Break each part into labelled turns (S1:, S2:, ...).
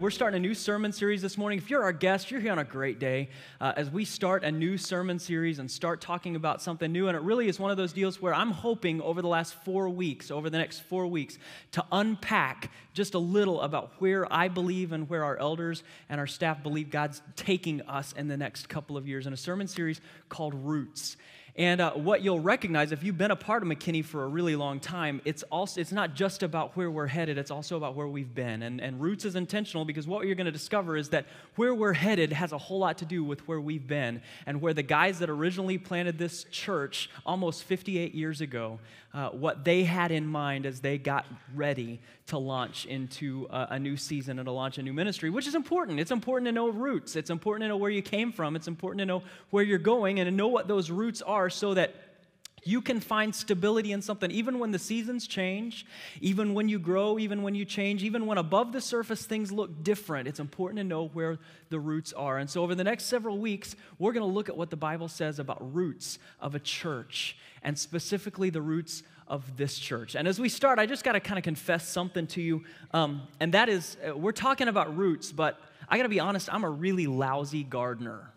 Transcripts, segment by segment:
S1: we're starting a new sermon series this morning. If you're our guest, you're here on a great day as we start a new sermon series and start talking about something new. And it really is one of those deals where I'm hoping over the next 4 weeks, to unpack just a little about where I believe and where our elders and our staff believe God's taking us in the next couple of years in a sermon series called Roots. And what you'll recognize if you've been a part of McKinney for a really long time, it's not just about where we're headed, it's also about where we've been. And Roots is intentional because what you're going to discover is that where we're headed has a whole lot to do with where we've been and where the guys that originally planted this church almost 58 years ago, what they had in mind as they got ready to launch into a new season and to launch a new ministry, which is important. It's important to know roots. It's important to know where you came from. It's important to know where you're going and to know what those roots are so that you can find stability in something, even when the seasons change, even when you grow, even when you change, even when above the surface things look different. It's important to know where the roots are. And so over the next several weeks, we're going to look at what the Bible says about roots of a church, and specifically the roots of this church. And as we start, I just got to kind of confess something to you, and that is, we're talking about roots, but I got to be honest, I'm a really lousy gardener.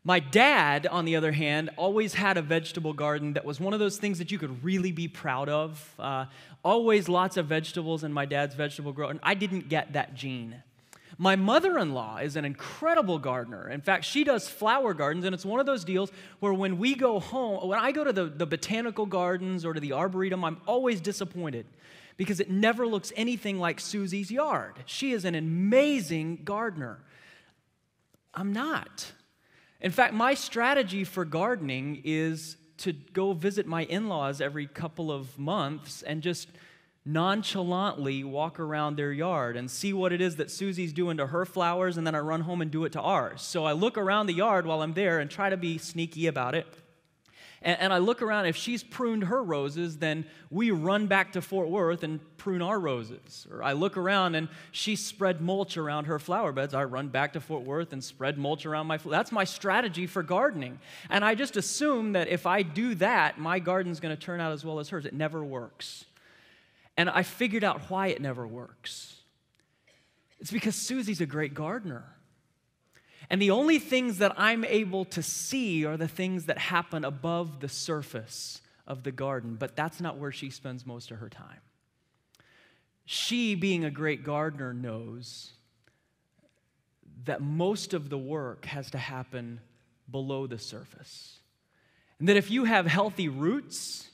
S1: My dad, on the other hand, always had a vegetable garden that was one of those things that you could really be proud of. Always lots of vegetables in my dad's vegetable garden. I didn't get that gene. My mother-in-law is an incredible gardener. In fact, she does flower gardens, and it's one of those deals where when we go home, when I go to the botanical gardens or to the arboretum, I'm always disappointed because it never looks anything like Susie's yard. She is an amazing gardener. I'm not. In fact, my strategy for gardening is to go visit my in-laws every couple of months and just nonchalantly walk around their yard and see what it is that Susie's doing to her flowers, and then I run home and do it to ours. So I look around the yard while I'm there and try to be sneaky about it. And I look around, if she's pruned her roses, then we run back to Fort Worth and prune our roses. Or I look around and she spread mulch around her flower beds. I run back to Fort Worth and spread mulch around my That's my strategy for gardening. And I just assume that if I do that, my garden's going to turn out as well as hers. It never works. And I figured out why it never works. It's because Susie's a great gardener. And the only things that I'm able to see are the things that happen above the surface of the garden, but that's not where she spends most of her time. She, being a great gardener, knows that most of the work has to happen below the surface. And that if you have healthy roots,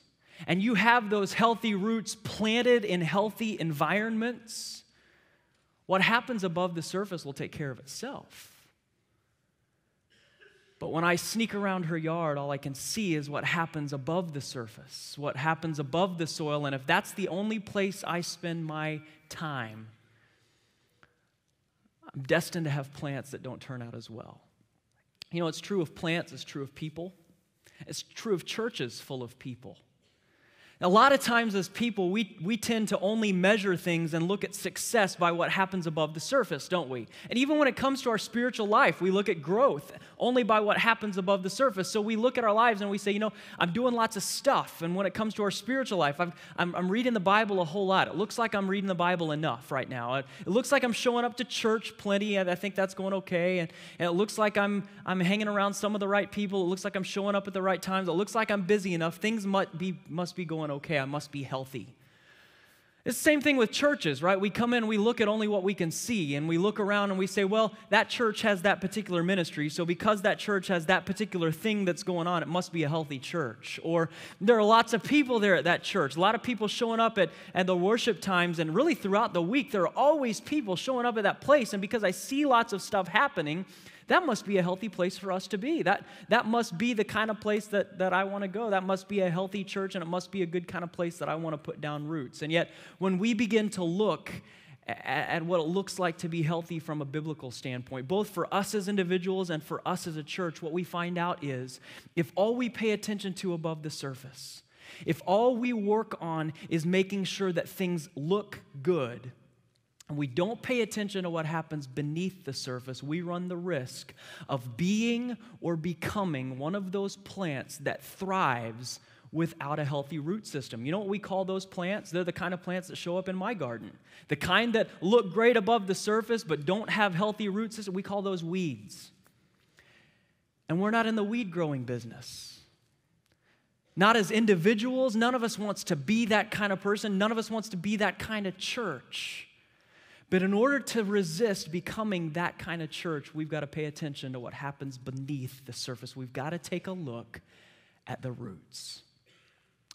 S1: and you have those healthy roots planted in healthy environments, what happens above the surface will take care of itself. But when I sneak around her yard, all I can see is what happens above the surface, what happens above the soil, and if that's the only place I spend my time, I'm destined to have plants that don't turn out as well. You know, it's true of plants, it's true of people. It's true of churches full of people. A lot of times as people, we tend to only measure things and look at success by what happens above the surface, don't we? And even when it comes to our spiritual life, we look at growth only by what happens above the surface. So we look at our lives and we say, you know, I'm doing lots of stuff. And when it comes to our spiritual life, I'm reading the Bible a whole lot. It looks like I'm reading the Bible enough right now. It looks like I'm showing up to church plenty, and I think that's going okay. And it looks like I'm hanging around some of the right people. It looks like I'm showing up at the right times. It looks like I'm busy enough. Things must be going okay. I must be healthy. It's the same thing with churches, right? We come in, we look at only what we can see, and we look around and we say, well, that church has that particular ministry, so because that church has that particular thing that's going on, it must be a healthy church. Or there are lots of people there at that church, a lot of people showing up at the worship times, and really throughout the week, there are always people showing up at that place, and because I see lots of stuff happening, that must be a healthy place for us to be. That must be the kind of place that I want to go. That must be a healthy church, and it must be a good kind of place that I want to put down roots. And yet, when we begin to look at what it looks like to be healthy from a biblical standpoint, both for us as individuals and for us as a church, what we find out is if all we pay attention to above the surface, if all we work on is making sure that things look good, and we don't pay attention to what happens beneath the surface, we run the risk of being or becoming one of those plants that thrives without a healthy root system. You know what we call those plants? They're the kind of plants that show up in my garden. The kind that look great above the surface but don't have healthy root system. We call those weeds. And we're not in the weed growing business. Not as individuals. None of us wants to be that kind of person. None of us wants to be that kind of church. But in order to resist becoming that kind of church, we've got to pay attention to what happens beneath the surface. We've got to take a look at the roots.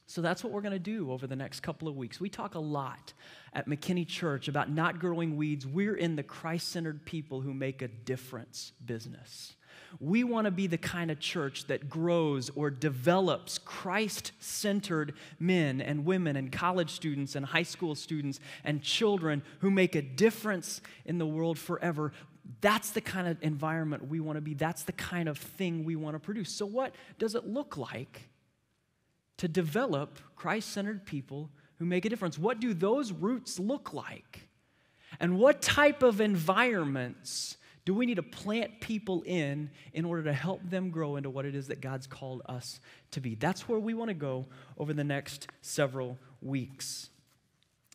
S1: So that's what we're going to do over the next couple of weeks. We talk a lot at McKinney Church about not growing weeds. We're in the Christ-centered people who make a difference business. We want to be the kind of church that grows or develops Christ-centered men and women and college students and high school students and children who make a difference in the world forever. That's the kind of environment we want to be. That's the kind of thing we want to produce. So what does it look like to develop Christ-centered people who make a difference? What do those roots look like? And what type of environments do we need to plant people in order to help them grow into what it is that God's called us to be? That's where we want to go over the next several weeks.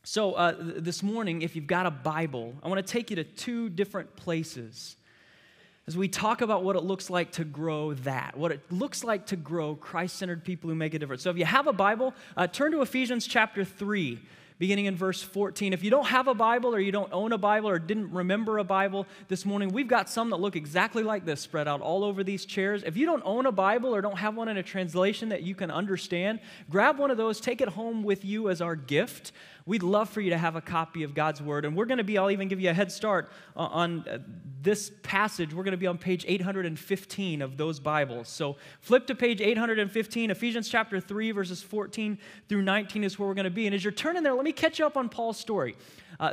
S1: So this morning, if you've got a Bible, I want to take you to two different places as we talk about what it looks like to grow that, what it looks like to grow Christ-centered people who make a difference. So if you have a Bible, turn to Ephesians chapter 3. Beginning in verse 14. If you don't have a Bible or you don't own a Bible or didn't remember a Bible this morning, we've got some that look exactly like this spread out all over these chairs. If you don't own a Bible or don't have one in a translation that you can understand, grab one of those, take it home with you as our gift. We'd love for you to have a copy of God's Word. And we're going to be, I'll even give you a head start on this passage. We're going to be on page 815 of those Bibles. So flip to page 815. Ephesians chapter 3, verses 14 through 19 is where we're going to be. And as you're turning there, let me catch you up on Paul's story.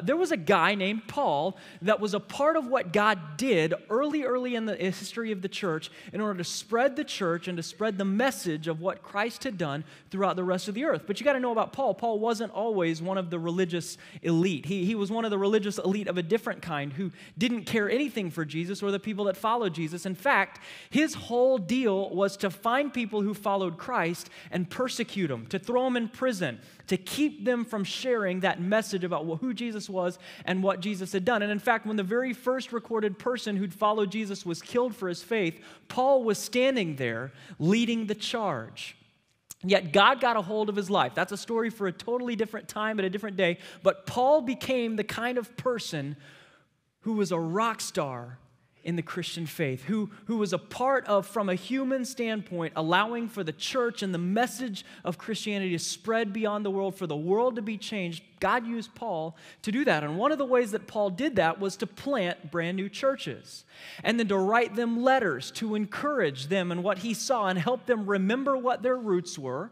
S1: There was a guy named Paul that was a part of what God did early in the history of the church in order to spread the church and to spread the message of what Christ had done throughout the rest of the earth. But you got to know about Paul. Paul wasn't always one of the religious elite. He was one of the religious elite of a different kind who didn't care anything for Jesus or the people that followed Jesus. In fact, his whole deal was to find people who followed Christ and persecute them, to throw them in prison, to keep them from sharing that message about who Jesus was and what Jesus had done. And in fact, when the very first recorded person who'd followed Jesus was killed for his faith, Paul was standing there leading the charge. Yet God got a hold of his life. That's a story for a totally different time at a different day. But Paul became the kind of person who was a rock star in the Christian faith, who was a part of, from a human standpoint, allowing for the church and the message of Christianity to spread beyond the world, for the world to be changed. God used Paul to do that. And one of the ways that Paul did that was to plant brand new churches and then to write them letters to encourage them in what he saw and help them remember what their roots were,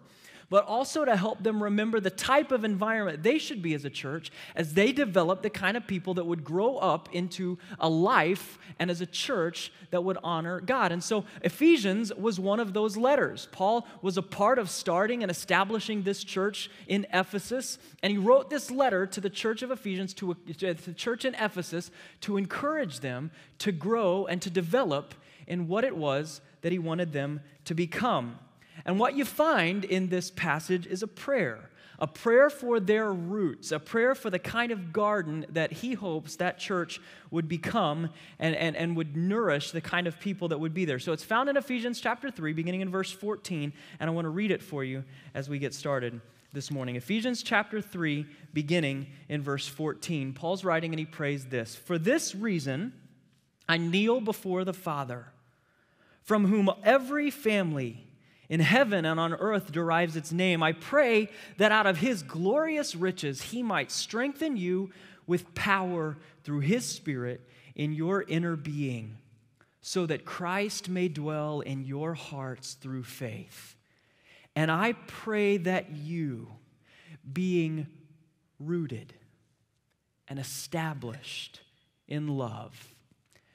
S1: but also to help them remember the type of environment they should be as a church as they develop the kind of people that would grow up into a life and as a church that would honor God. And so Ephesians was one of those letters. Paul was a part of starting and establishing this church in Ephesus, and he wrote this letter to the church of Ephesians, to the church in Ephesus, to encourage them to grow and to develop in what it was that he wanted them to become. And what you find in this passage is a prayer for their roots, a prayer for the kind of garden that he hopes that church would become and would nourish the kind of people that would be there. So it's found in Ephesians chapter 3, beginning in verse 14, and I want to read it for you as we get started this morning. Ephesians chapter 3, beginning in verse 14. Paul's writing and he prays this: "For this reason I kneel before the Father, from whom every family in heaven and on earth derives its name. I pray that out of his glorious riches he might strengthen you with power through his Spirit in your inner being, so that Christ may dwell in your hearts through faith. And I pray that you, being rooted and established in love,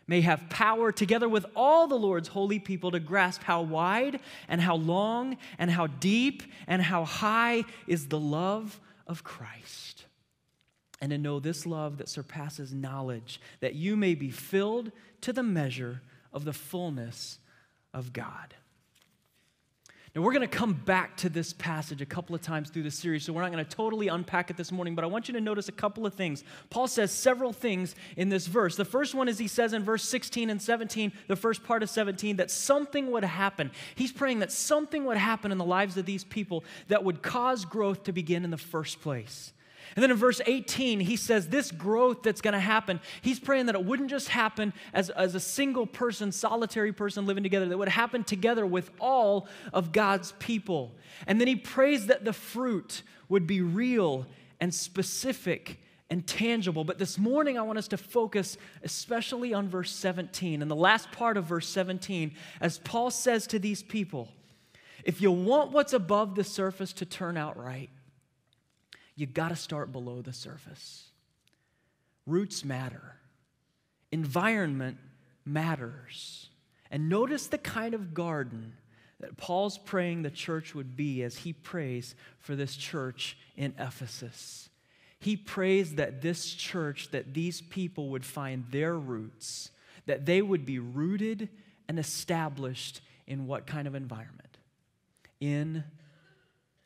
S1: may have power together with all the Lord's holy people to grasp how wide and how long and how deep and how high is the love of Christ, and to know this love that surpasses knowledge, that you may be filled to the measure of the fullness of God." Now, we're going to come back to this passage a couple of times through the series, so we're not going to totally unpack it this morning, but I want you to notice a couple of things. Paul says several things in this verse. The first one is he says in verse 16 and 17, the first part of 17, that something would happen. He's praying that something would happen in the lives of these people that would cause growth to begin in the first place. And then in verse 18, he says this growth that's going to happen, he's praying that it wouldn't just happen as a single person, solitary person living together, that would happen together with all of God's people. And then he prays that the fruit would be real and specific and tangible. But this morning, I want us to focus especially on verse 17 and the last part of verse 17, as Paul says to these people, if you want what's above the surface to turn out right, you got to start below the surface. Roots matter. Environment matters. And notice the kind of garden that Paul's praying the church would be as he prays for this church in Ephesus. He prays that this church, that these people would find their roots, that they would be rooted and established in what kind of environment? In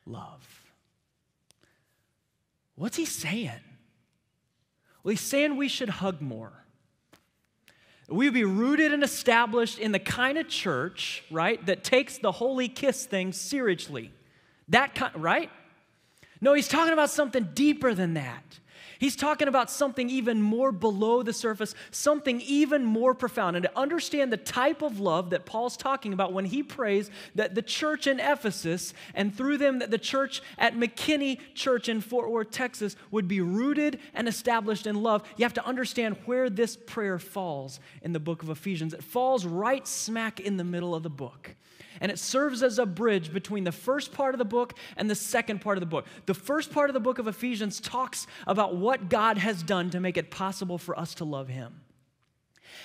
S1: love. What's he saying? Well, he's saying we should hug more. We would be rooted and established in the kind of church, right, that takes the holy kiss thing seriously. That kind, right? No, he's talking about something deeper than that. He's talking about something even more below the surface, something even more profound. And to understand the type of love that Paul's talking about when he prays that the church in Ephesus, and through them that the church at McKinney Church in Fort Worth, Texas, would be rooted and established in love, you have to understand where this prayer falls in the book of Ephesians. It falls right smack in the middle of the book. And it serves as a bridge between the first part of the book and the second part of the book. The first part of the book of Ephesians talks about what God has done to make it possible for us to love Him.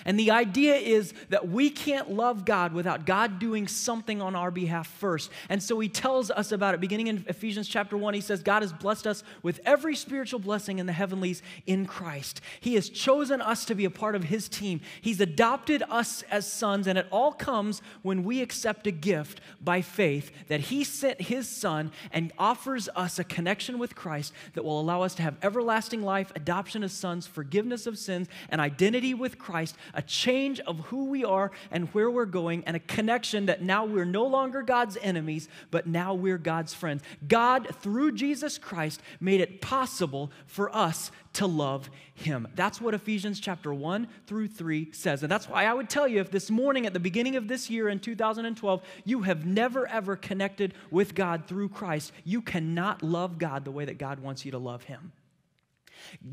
S1: And the idea is that we can't love God without God doing something on our behalf first. And so he tells us about it. Beginning in Ephesians chapter 1, he says, God has blessed us with every spiritual blessing in the heavenlies in Christ. He has chosen us to be a part of his team. He's adopted us as sons, and it all comes when we accept a gift by faith that he sent his son and offers us a connection with Christ that will allow us to have everlasting life, adoption as sons, forgiveness of sins, an identity with Christ, a change of who we are and where we're going, and a connection that now we're no longer God's enemies, but now we're God's friends. God, through Jesus Christ, made it possible for us to love him. That's what Ephesians chapter 1 through 3 says. And that's why I would tell you, if this morning at the beginning of this year in 2012, you have never ever connected with God through Christ, you cannot love God the way that God wants you to love him.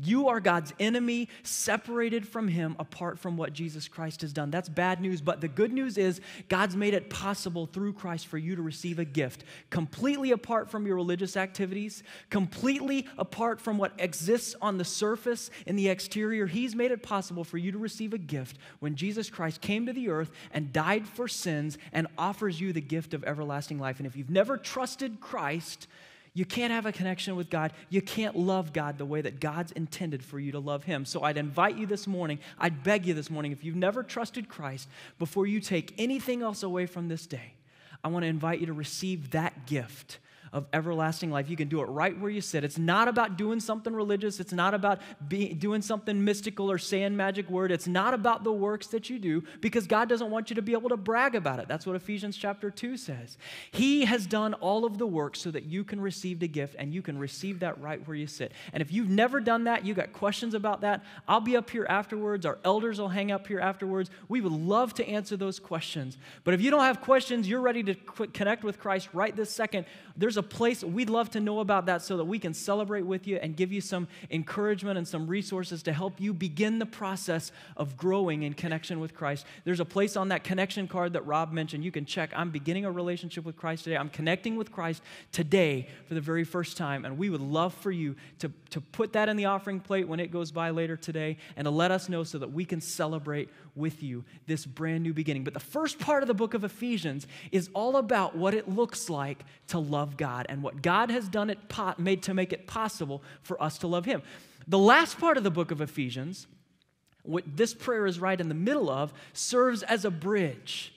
S1: You are God's enemy, separated from him, apart from what Jesus Christ has done. That's bad news, but the good news is God's made it possible through Christ for you to receive a gift, completely apart from your religious activities, completely apart from what exists on the surface in the exterior. He's made it possible for you to receive a gift when Jesus Christ came to the earth and died for sins and offers you the gift of everlasting life. And if you've never trusted Christ, you can't have a connection with God. You can't love God the way that God's intended for you to love him. So I'd invite you this morning, I'd beg you this morning, if you've never trusted Christ, before you take anything else away from this day, I want to invite you to receive that gift of everlasting life. You can do it right where you sit. It's not about doing something religious. It's not about doing something mystical or saying magic word. It's not about the works that you do, because God doesn't want you to be able to brag about it. That's what Ephesians chapter 2 says. He has done all of the work so that you can receive the gift, and you can receive that right where you sit. And if you've never done that, you got questions about that, I'll be up here afterwards. Our elders will hang up here afterwards. We would love to answer those questions. But if you don't have questions, you're ready to connect with Christ right this second, there's a place, we'd love to know about that so that we can celebrate with you and give you some encouragement and some resources to help you begin the process of growing in connection with Christ. There's a place on that connection card that Rob mentioned. You can check, I'm beginning a relationship with Christ today. I'm connecting with Christ today for the very first time, and we would love for you to put that in the offering plate when it goes by later today, and to let us know so that we can celebrate with you this brand new beginning. But the first part of the book of Ephesians is all about what it looks like to love God and what God has done made to make it possible for us to love him. The last part of the book of Ephesians, what this prayer is right in the middle of, serves as a bridge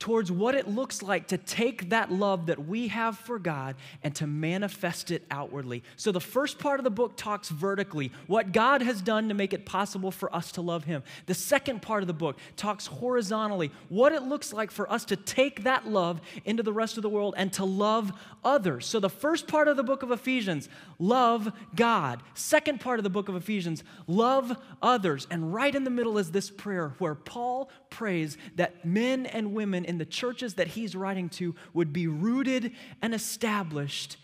S1: towards what it looks like to take that love that we have for God and to manifest it outwardly. So the first part of the book talks vertically, what God has done to make it possible for us to love Him. The second part of the book talks horizontally, what it looks like for us to take that love into the rest of the world and to love others. So the first part of the book of Ephesians, love God. Second part of the book of Ephesians, love others. And right in the middle is this prayer where Paul prays that men and women in the churches that he's writing to would be rooted and established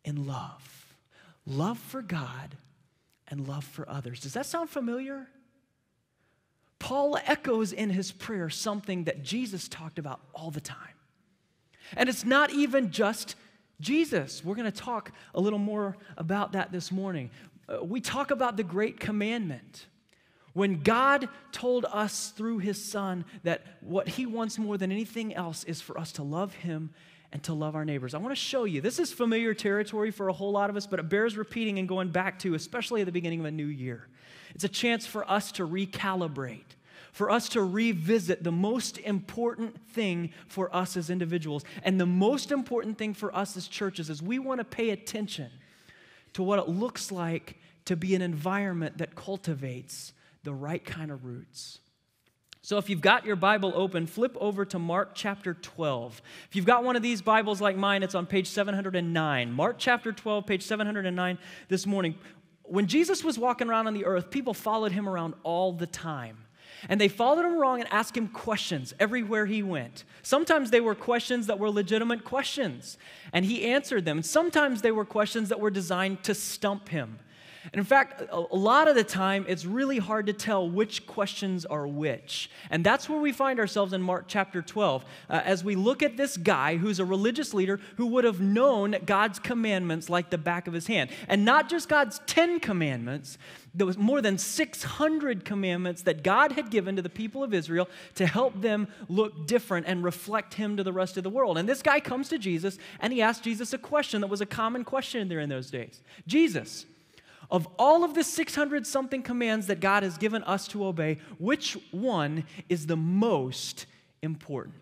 S1: in love. Love for God and love for others. Does that sound familiar? Paul echoes in his prayer something that Jesus talked about all the time. And it's not even just Jesus. We're going to talk a little more about that this morning. We talk about the great commandment. When God told us through His Son that what He wants more than anything else is for us to love Him and to love our neighbors. I want to show you. This is familiar territory for a whole lot of us, but it bears repeating and going back to, especially at the beginning of a new year. It's a chance for us to recalibrate, for us to revisit the most important thing for us as individuals. And the most important thing for us as churches is we want to pay attention to what it looks like to be an environment that cultivates the right kind of roots. So if you've got your Bible open, flip over to Mark chapter 12. If you've got one of these Bibles like mine, it's on page 709. Mark chapter 12, page 709 this morning. When Jesus was walking around on the earth, people followed Him around all the time. And they followed Him around and asked Him questions everywhere He went. Sometimes they were questions that were legitimate questions, and He answered them. And sometimes they were questions that were designed to stump Him. And in fact, a lot of the time, it's really hard to tell which questions are which. And that's where we find ourselves in Mark chapter 12, as we look at this guy who's a religious leader who would have known God's commandments like the back of his hand. And not just God's 10 commandments, there was more than 600 commandments that God had given to the people of Israel to help them look different and reflect Him to the rest of the world. And this guy comes to Jesus, and he asks Jesus a question that was a common question there in those days. Jesus, of all of the 600-something commands that God has given us to obey, which one is the most important?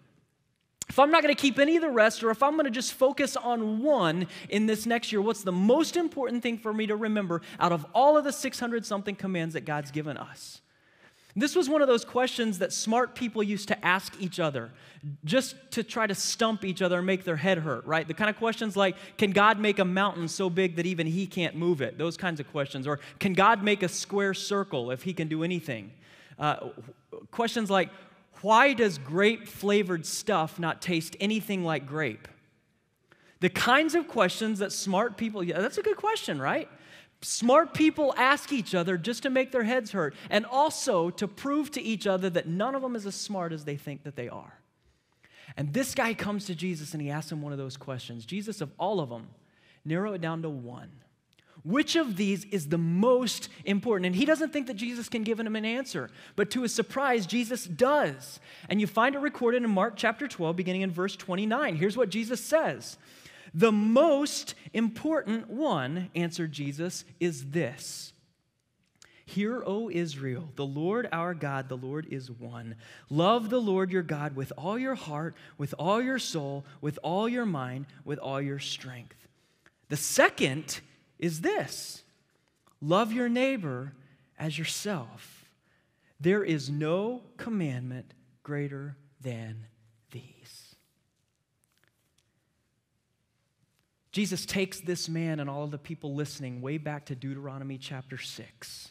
S1: If I'm not going to keep any of the rest, or if I'm going to just focus on one in this next year, what's the most important thing for me to remember out of all of the 600-something commands that God's given us? This was one of those questions that smart people used to ask each other just to try to stump each other and make their head hurt, right? The kind of questions like, can God make a mountain so big that even He can't move it? Those kinds of questions. Or can God make a square circle if He can do anything? Questions like, why does grape-flavored stuff not taste anything like grape? The kinds of questions that smart people, yeah, that's a good question, right? Smart people ask each other just to make their heads hurt, and also to prove to each other that none of them is as smart as they think that they are. And this guy comes to Jesus and he asks him one of those questions. Jesus, of all of them, narrow it down to one. Which of these is the most important? And he doesn't think that Jesus can give him an answer, but to his surprise, Jesus does. And you find it recorded in Mark chapter 12, beginning in verse 29. Here's what Jesus says. The most important one, answered Jesus, is this. Hear, O Israel, the Lord our God, the Lord is one. Love the Lord your God with all your heart, with all your soul, with all your mind, with all your strength. The second is this. Love your neighbor as yourself. There is no commandment greater than these. Jesus takes this man and all of the people listening way back to Deuteronomy chapter 6.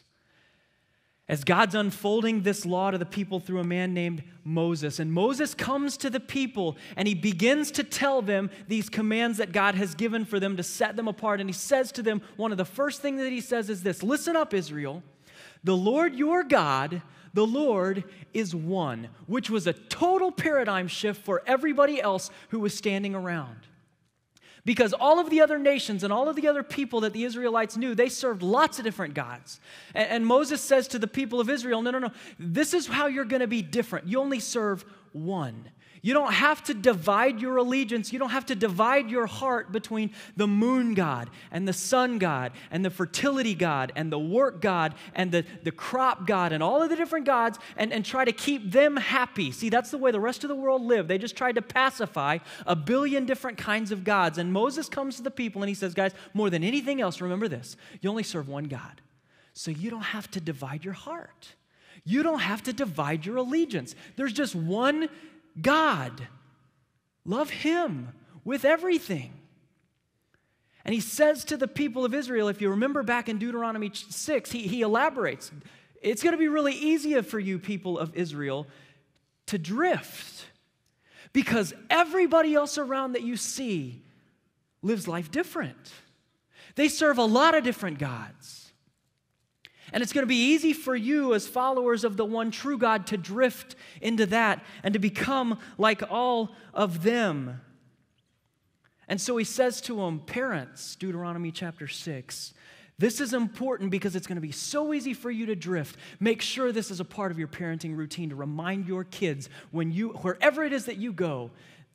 S1: As God's unfolding this law to the people through a man named Moses. And Moses comes to the people and he begins to tell them these commands that God has given for them to set them apart. And he says to them, one of the first things that he says is this, listen up, Israel. The Lord your God, the Lord is one, which was a total paradigm shift for everybody else who was standing around. Because all of the other nations and all of the other people that the Israelites knew, they served lots of different gods. And Moses says to the people of Israel, no, this is how you're going to be different. You only serve one. You don't have to divide your allegiance. You don't have to divide your heart between the moon god and the sun god and the fertility god and the work god and the crop god and all of the different gods and try to keep them happy. See, that's the way the rest of the world lived. They just tried to pacify a billion different kinds of gods. And Moses comes to the people and he says, guys, more than anything else, remember this. You only serve one God. So you don't have to divide your heart. You don't have to divide your allegiance. There's just one God. Love Him with everything. And He says to the people of Israel, if you remember back in Deuteronomy 6, he elaborates, it's going to be really easy for you people of Israel to drift because everybody else around that you see lives life different. They serve a lot of different gods. And it's going to be easy for you as followers of the one true God to drift into that and to become like all of them. And so he says to them, parents, Deuteronomy chapter 6, this is important because it's going to be so easy for you to drift. Make sure this is a part of your parenting routine to remind your kids wherever it is that you go,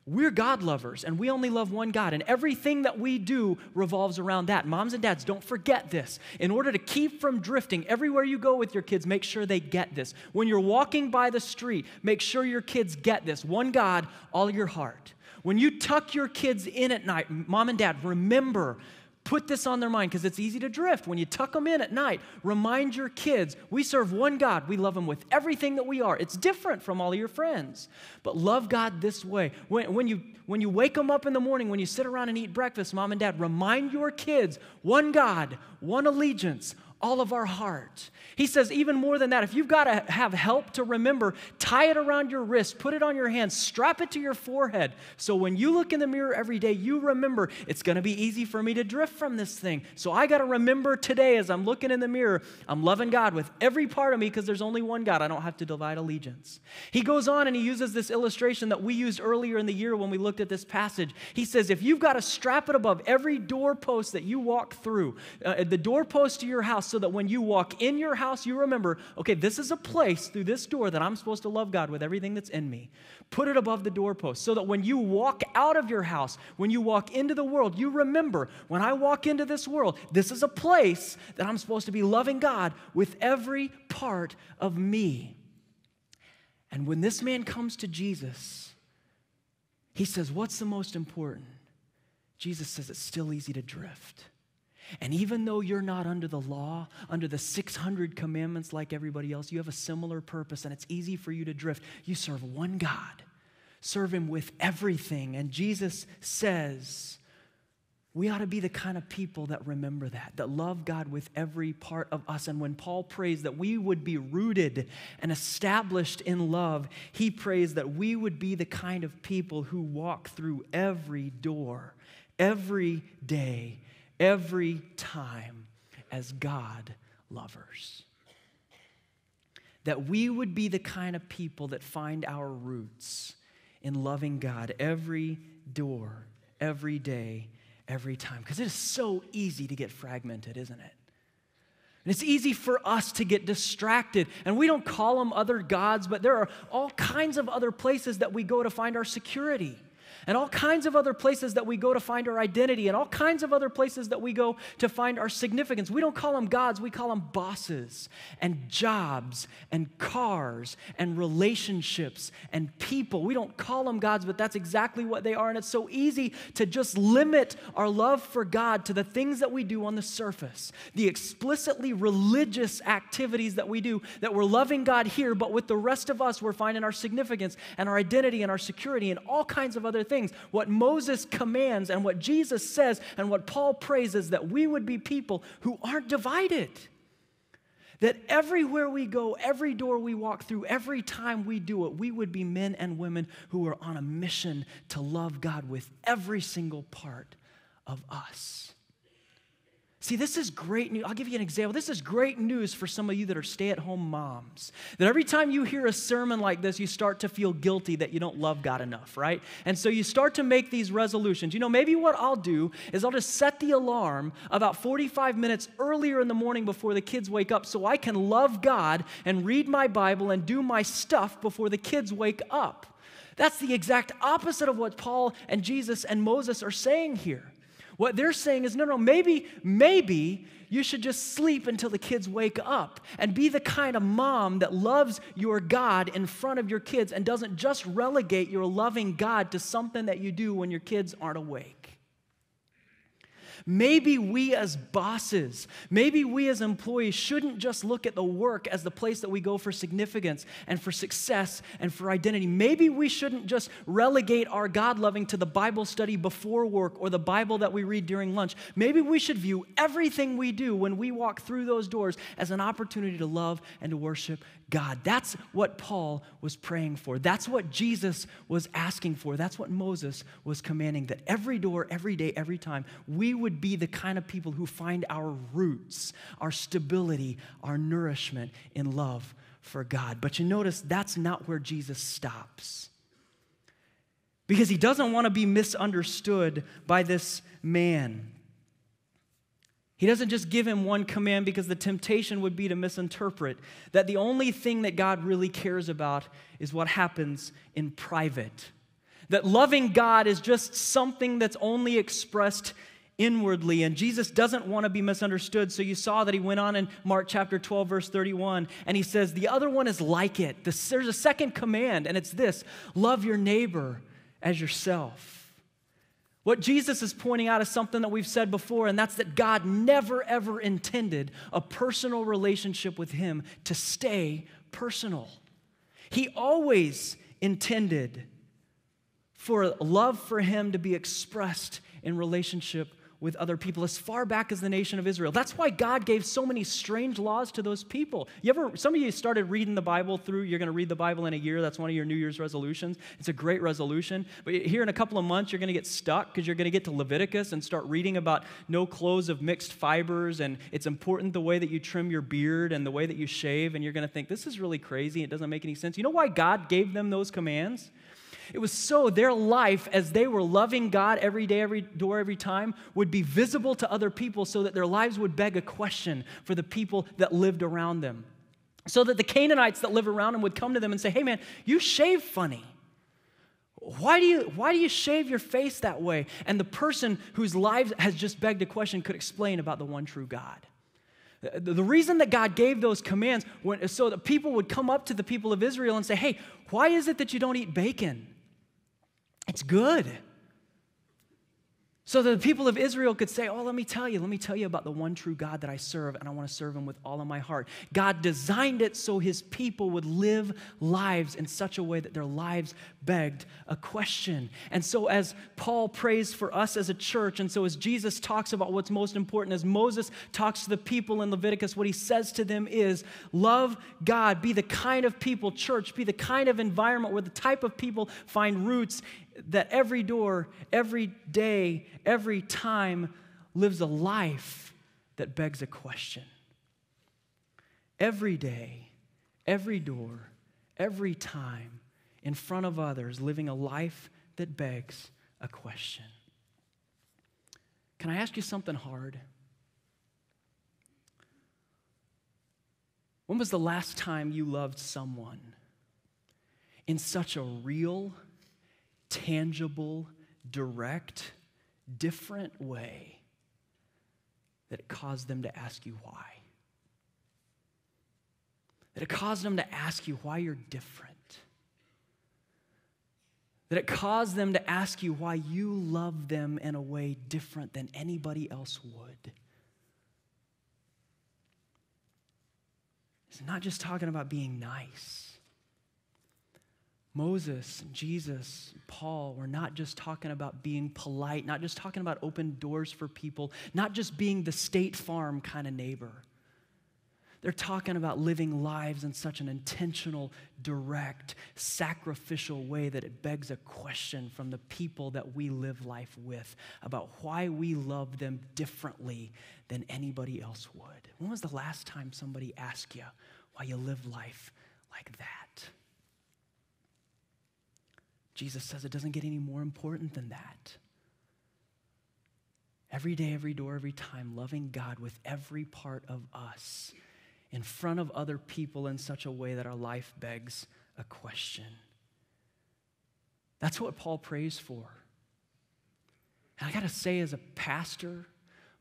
S1: we're God lovers, and we only love one God, and everything that we do revolves around that. Moms and dads, don't forget this. In order to keep from drifting, everywhere you go with your kids, make sure they get this. When you're walking by the street, make sure your kids get this. One God, all your heart. When you tuck your kids in at night, mom and dad, remember, put this on their mind because it's easy to drift. When you tuck them in at night, remind your kids, we serve one God. We love Him with everything that we are. It's different from all of your friends, but love God this way. When you wake them up in the morning, when you sit around and eat breakfast, mom and dad, remind your kids, one God, one allegiance, all of our heart. He says even more than that, if you've got to have help to remember, tie it around your wrist, put it on your hand, strap it to your forehead. So when you look in the mirror every day, you remember, it's going to be easy for me to drift from this thing. So I got to remember today as I'm looking in the mirror, I'm loving God with every part of me because there's only one God. I don't have to divide allegiance. He goes on and he uses this illustration that we used earlier in the year when we looked at this passage. He says, if you've got to strap it above every doorpost that you walk through, the doorpost to your house, so that when you walk in your house, you remember, okay, this is a place through this door that I'm supposed to love God with everything that's in me. Put it above the doorpost so that when you walk out of your house, when you walk into the world, you remember, when I walk into this world, this is a place that I'm supposed to be loving God with every part of me. And when this man comes to Jesus, he says, what's the most important? Jesus says it's still easy to drift. And even though you're not under the law, under the 600 commandments like everybody else, you have a similar purpose and it's easy for you to drift. You serve one God. Serve Him with everything. And Jesus says we ought to be the kind of people that remember that love God with every part of us. And when Paul prays that we would be rooted and established in love, he prays that we would be the kind of people who walk through every door, every day, every time as God lovers. That we would be the kind of people that find our roots in loving God every door, every day, every time. Because it is so easy to get fragmented, isn't it? And it's easy for us to get distracted. And we don't call them other gods, but there are all kinds of other places that we go to find our security. And all kinds of other places that we go to find our identity, and all kinds of other places that we go to find our significance. We don't call them gods, we call them bosses and jobs and cars and relationships and people. We don't call them gods, but that's exactly what they are. And it's so easy to just limit our love for God to the things that we do on the surface, the explicitly religious activities that we do, that we're loving God here, but with the rest of us, we're finding our significance and our identity and our security and all kinds of other things. What Moses commands and what Jesus says and what Paul prays is that we would be people who aren't divided. That everywhere we go, every door we walk through, every time we do it, we would be men and women who are on a mission to love God with every single part of us. See, this is great news. I'll give you an example. This is great news for some of you that are stay-at-home moms. That every time you hear a sermon like this, you start to feel guilty that you don't love God enough, right? And so you start to make these resolutions. You know, maybe what I'll do is I'll just set the alarm about 45 minutes earlier in the morning before the kids wake up so I can love God and read my Bible and do my stuff before the kids wake up. That's the exact opposite of what Paul and Jesus and Moses are saying here. What they're saying is, no, maybe you should just sleep until the kids wake up and be the kind of mom that loves your God in front of your kids and doesn't just relegate your loving God to something that you do when your kids aren't awake. Maybe we as bosses, maybe we as employees shouldn't just look at the work as the place that we go for significance and for success and for identity. Maybe we shouldn't just relegate our God-loving to the Bible study before work or the Bible that we read during lunch. Maybe we should view everything we do when we walk through those doors as an opportunity to love and to worship God. That's what Paul was praying for. That's what Jesus was asking for. That's what Moses was commanding, that every door, every day, every time, we would be the kind of people who find our roots, our stability, our nourishment in love for God. But you notice that's not where Jesus stops. Because he doesn't want to be misunderstood by this man. He doesn't just give him one command because the temptation would be to misinterpret that the only thing that God really cares about is what happens in private. That loving God is just something that's only expressed inwardly, and Jesus doesn't want to be misunderstood. So you saw that he went on in Mark chapter 12, verse 31, and he says, the other one is like it. There's a second command, and it's this: love your neighbor as yourself. What Jesus is pointing out is something that we've said before, and that's that God never, ever intended a personal relationship with him to stay personal. He always intended for love for him to be expressed in relationship with other people as far back as the nation of Israel. That's why God gave so many strange laws to those people. Some of you started reading the Bible through, you're going to read the Bible in a year. That's one of your New Year's resolutions. It's a great resolution. But here in a couple of months, you're going to get stuck because you're going to get to Leviticus and start reading about no clothes of mixed fibers, and it's important the way that you trim your beard and the way that you shave, and you're going to think, this is really crazy. It doesn't make any sense. You know why God gave them those commands? It was so their life, as they were loving God every day, every door, every time, would be visible to other people so that their lives would beg a question for the people that lived around them. So that the Canaanites that live around them would come to them and say, hey man, you shave funny. Why do you shave your face that way? And the person whose life has just begged a question could explain about the one true God. The reason that God gave those commands was so that people would come up to the people of Israel and say, hey, why is it that you don't eat bacon? It's good. So that the people of Israel could say, oh, let me tell you about the one true God that I serve, and I want to serve him with all of my heart. God designed it so his people would live lives in such a way that their lives begged a question. And so as Paul prays for us as a church, and so as Jesus talks about what's most important, as Moses talks to the people in Leviticus, what he says to them is, love God, be the kind of people, church, be the kind of environment where the type of people find roots that every door, every day, every time lives a life that begs a question. Every day, every door, every time, in front of others, living a life that begs a question. Can I ask you something hard? When was the last time you loved someone in such a real, tangible, direct, different way that it caused them to ask you why? That it caused them to ask you why you're different? That it caused them to ask you why you love them in a way different than anybody else would? It's not just talking about being nice. Moses, Jesus, Paul were not just talking about being polite, not just talking about open doors for people, not just being the State Farm kind of neighbor. They're talking about living lives in such an intentional, direct, sacrificial way that it begs a question from the people that we live life with about why we love them differently than anybody else would. When was the last time somebody asked you why you live life like that? Jesus says it doesn't get any more important than that. Every day, every door, every time, loving God with every part of us in front of other people in such a way that our life begs a question. That's what Paul prays for. And I got to say, as a pastor,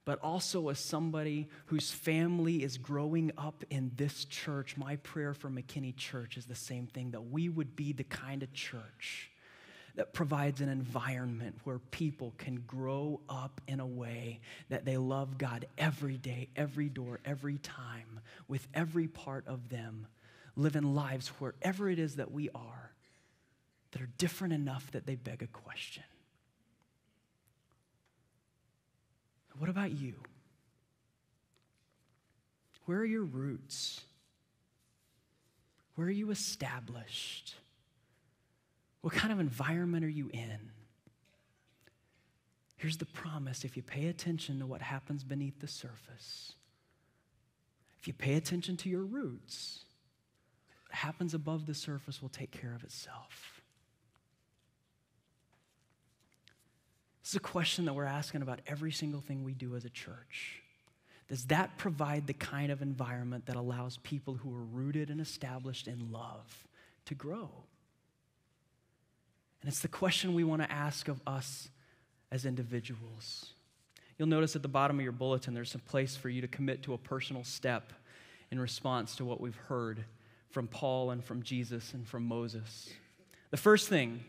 S1: but also as somebody whose family is growing up in this church, my prayer for McKinney Church is the same thing, that we would be the kind of church that provides an environment where people can grow up in a way that they love God every day, every door, every time, with every part of them, living lives wherever it is that we are, that are different enough that they beg a question. What about you? Where are your roots? Where are you established? What kind of environment are you in? Here's the promise: if you pay attention to what happens beneath the surface, if you pay attention to your roots, what happens above the surface will take care of itself. This is a question that we're asking about every single thing we do as a church. Does that provide the kind of environment that allows people who are rooted and established in love to grow? And it's the question we want to ask of us as individuals. You'll notice at the bottom of your bulletin, there's a place for you to commit to a personal step in response to what we've heard from Paul and from Jesus and from Moses. The first thing,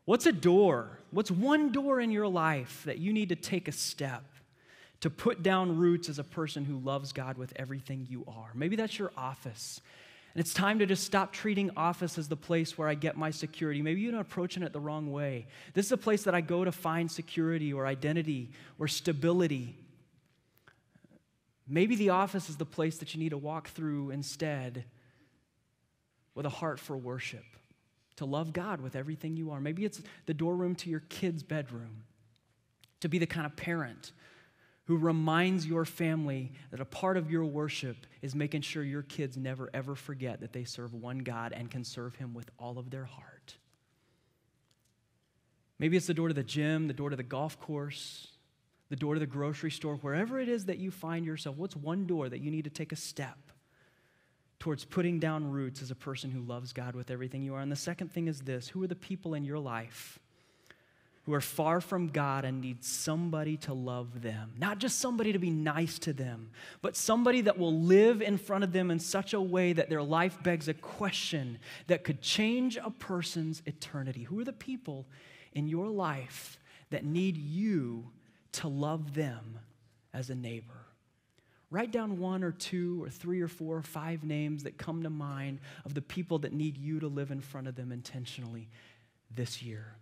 S1: what's a door? What's one door in your life that you need to take a step to put down roots as a person who loves God with everything you are? Maybe that's your office. And it's time to just stop treating office as the place where I get my security. Maybe you're approaching it the wrong way. This is a place that I go to find security or identity or stability. Maybe the office is the place that you need to walk through instead with a heart for worship, to love God with everything you are. Maybe it's the doorroom to your kid's bedroom, to be the kind of parent who reminds your family that a part of your worship is making sure your kids never, ever forget that they serve one God and can serve Him with all of their heart. Maybe it's the door to the gym, the door to the golf course, the door to the grocery store, wherever it is that you find yourself. What's one door that you need to take a step towards putting down roots as a person who loves God with everything you are? And the second thing is this: who are the people in your life who are far from God and need somebody to love them? Not just somebody to be nice to them, but somebody that will live in front of them in such a way that their life begs a question that could change a person's eternity. Who are the people in your life that need you to love them as a neighbor? Write down 1 or 2 or 3 or 4 or 5 names that come to mind of the people that need you to live in front of them intentionally this year.